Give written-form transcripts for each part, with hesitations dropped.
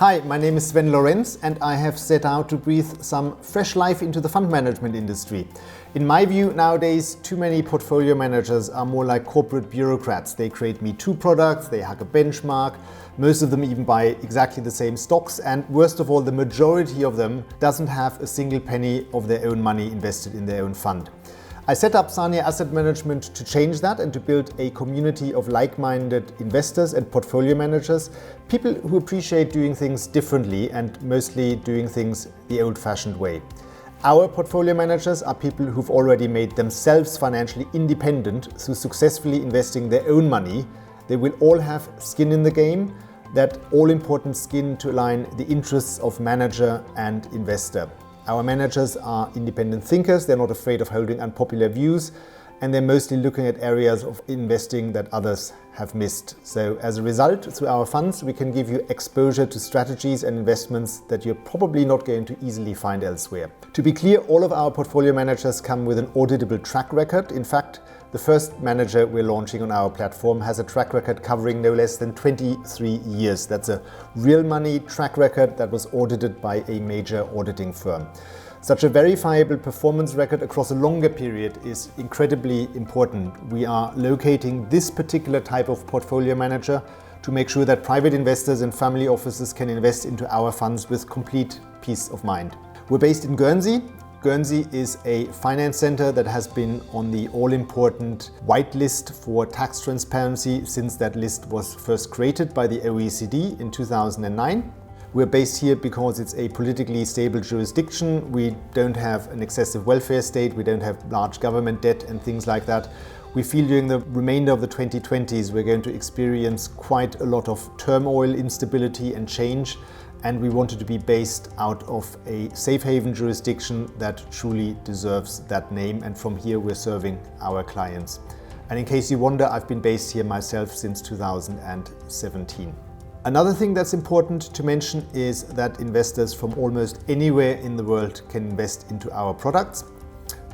Hi, my name is Sven Lorenz and I have set out to breathe some fresh life into the fund management industry. In my view, nowadays, too many portfolio managers are more like corporate bureaucrats. They create Me Too products, they hug a benchmark, most of them even buy exactly the same stocks, and worst of all, the majority of them doesn't have a single penny of their own money invested in their own fund. I set up Sarnia Asset Management to change that and to build a community of like-minded investors and portfolio managers, people who appreciate doing things differently and mostly doing things the old-fashioned way. Our portfolio managers are people who've already made themselves financially independent through successfully investing their own money. They will all have skin in the game, that all-important skin to align the interests of manager and investor. Our managers are independent thinkers, they're not afraid of holding unpopular views, and they're mostly looking at areas of investing that others have missed. So as a result, through our funds, we can give you exposure to strategies and investments that you're probably not going to easily find elsewhere. To be clear, all of our portfolio managers come with an auditable track record. In fact, the first manager we're launching on our platform has a track record covering no less than 23 years. That's a real money track record that was audited by a major auditing firm. Such a verifiable performance record across a longer period is incredibly important. We are locating this particular type of portfolio manager to make sure that private investors and family offices can invest into our funds with complete peace of mind. We're based in Guernsey. Guernsey is a finance center that has been on the all-important whitelist for tax transparency since that list was first created by the OECD in 2009. We're based here because it's a politically stable jurisdiction. We don't have an excessive welfare state, we don't have large government debt and things like that. We feel during the remainder of the 2020s we're going to experience quite a lot of turmoil, instability and change, and we wanted to be based out of a safe haven jurisdiction that truly deserves that name, and from here we're serving our clients. And in case you wonder, I've been based here myself since 2017. Another thing that's important to mention is that investors from almost anywhere in the world can invest into our products.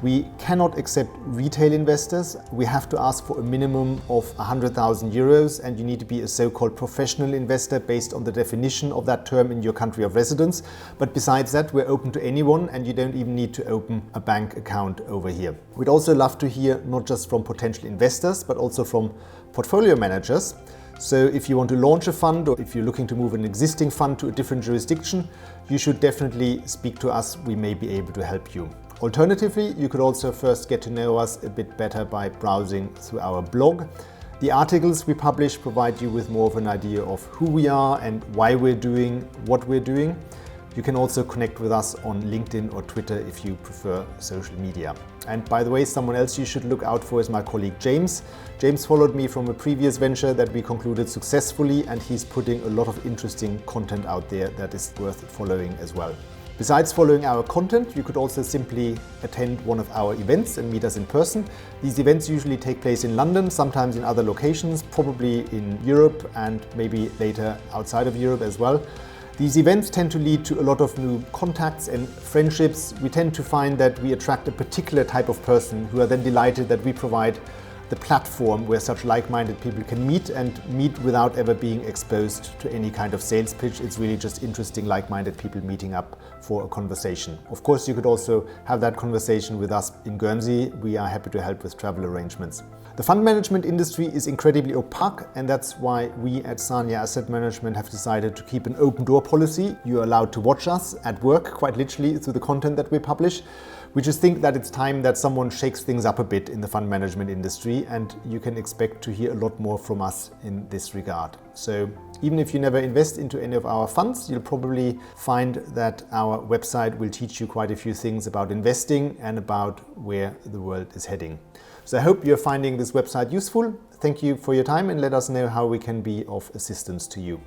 We cannot accept retail investors. We have to ask for a minimum of 100,000 euros, and you need to be a so-called professional investor based on the definition of that term in your country of residence. But besides that, we're open to anyone, and you don't even need to open a bank account over here. We'd also love to hear not just from potential investors, but also from portfolio managers. So if you want to launch a fund, or if you're looking to move an existing fund to a different jurisdiction, you should definitely speak to us. We may be able to help you. Alternatively, you could also first get to know us a bit better by browsing through our blog. The articles we publish provide you with more of an idea of who we are and why we're doing what we're doing. You can also connect with us on LinkedIn or Twitter if you prefer social media. And by the way, someone else you should look out for is my colleague James. James followed me from a previous venture that we concluded successfully, and he's putting a lot of interesting content out there that is worth following as well. Besides following our content, you could also simply attend one of our events and meet us in person. These events usually take place in London, sometimes in other locations, probably in Europe and maybe later outside of Europe as well. These events tend to lead to a lot of new contacts and friendships. We tend to find that we attract a particular type of person who are then delighted that we provide the platform where such like-minded people can meet without ever being exposed to any kind of sales pitch. It's really just interesting like-minded people meeting up for a conversation. Of course, you could also have that conversation with us in Guernsey. We are happy to help with travel arrangements. The fund management industry is incredibly opaque, and that's why we at Sarnia Asset Management have decided to keep an open door policy. You're allowed to watch us at work, quite literally, through the content that we publish. We just think that it's time that someone shakes things up a bit in the fund management industry, and you can expect to hear a lot more from us in this regard. So even if you never invest into any of our funds, you'll probably find that our website will teach you quite a few things about investing and about where the world is heading. So I hope you're finding this website useful. Thank you for your time, and let us know how we can be of assistance to you.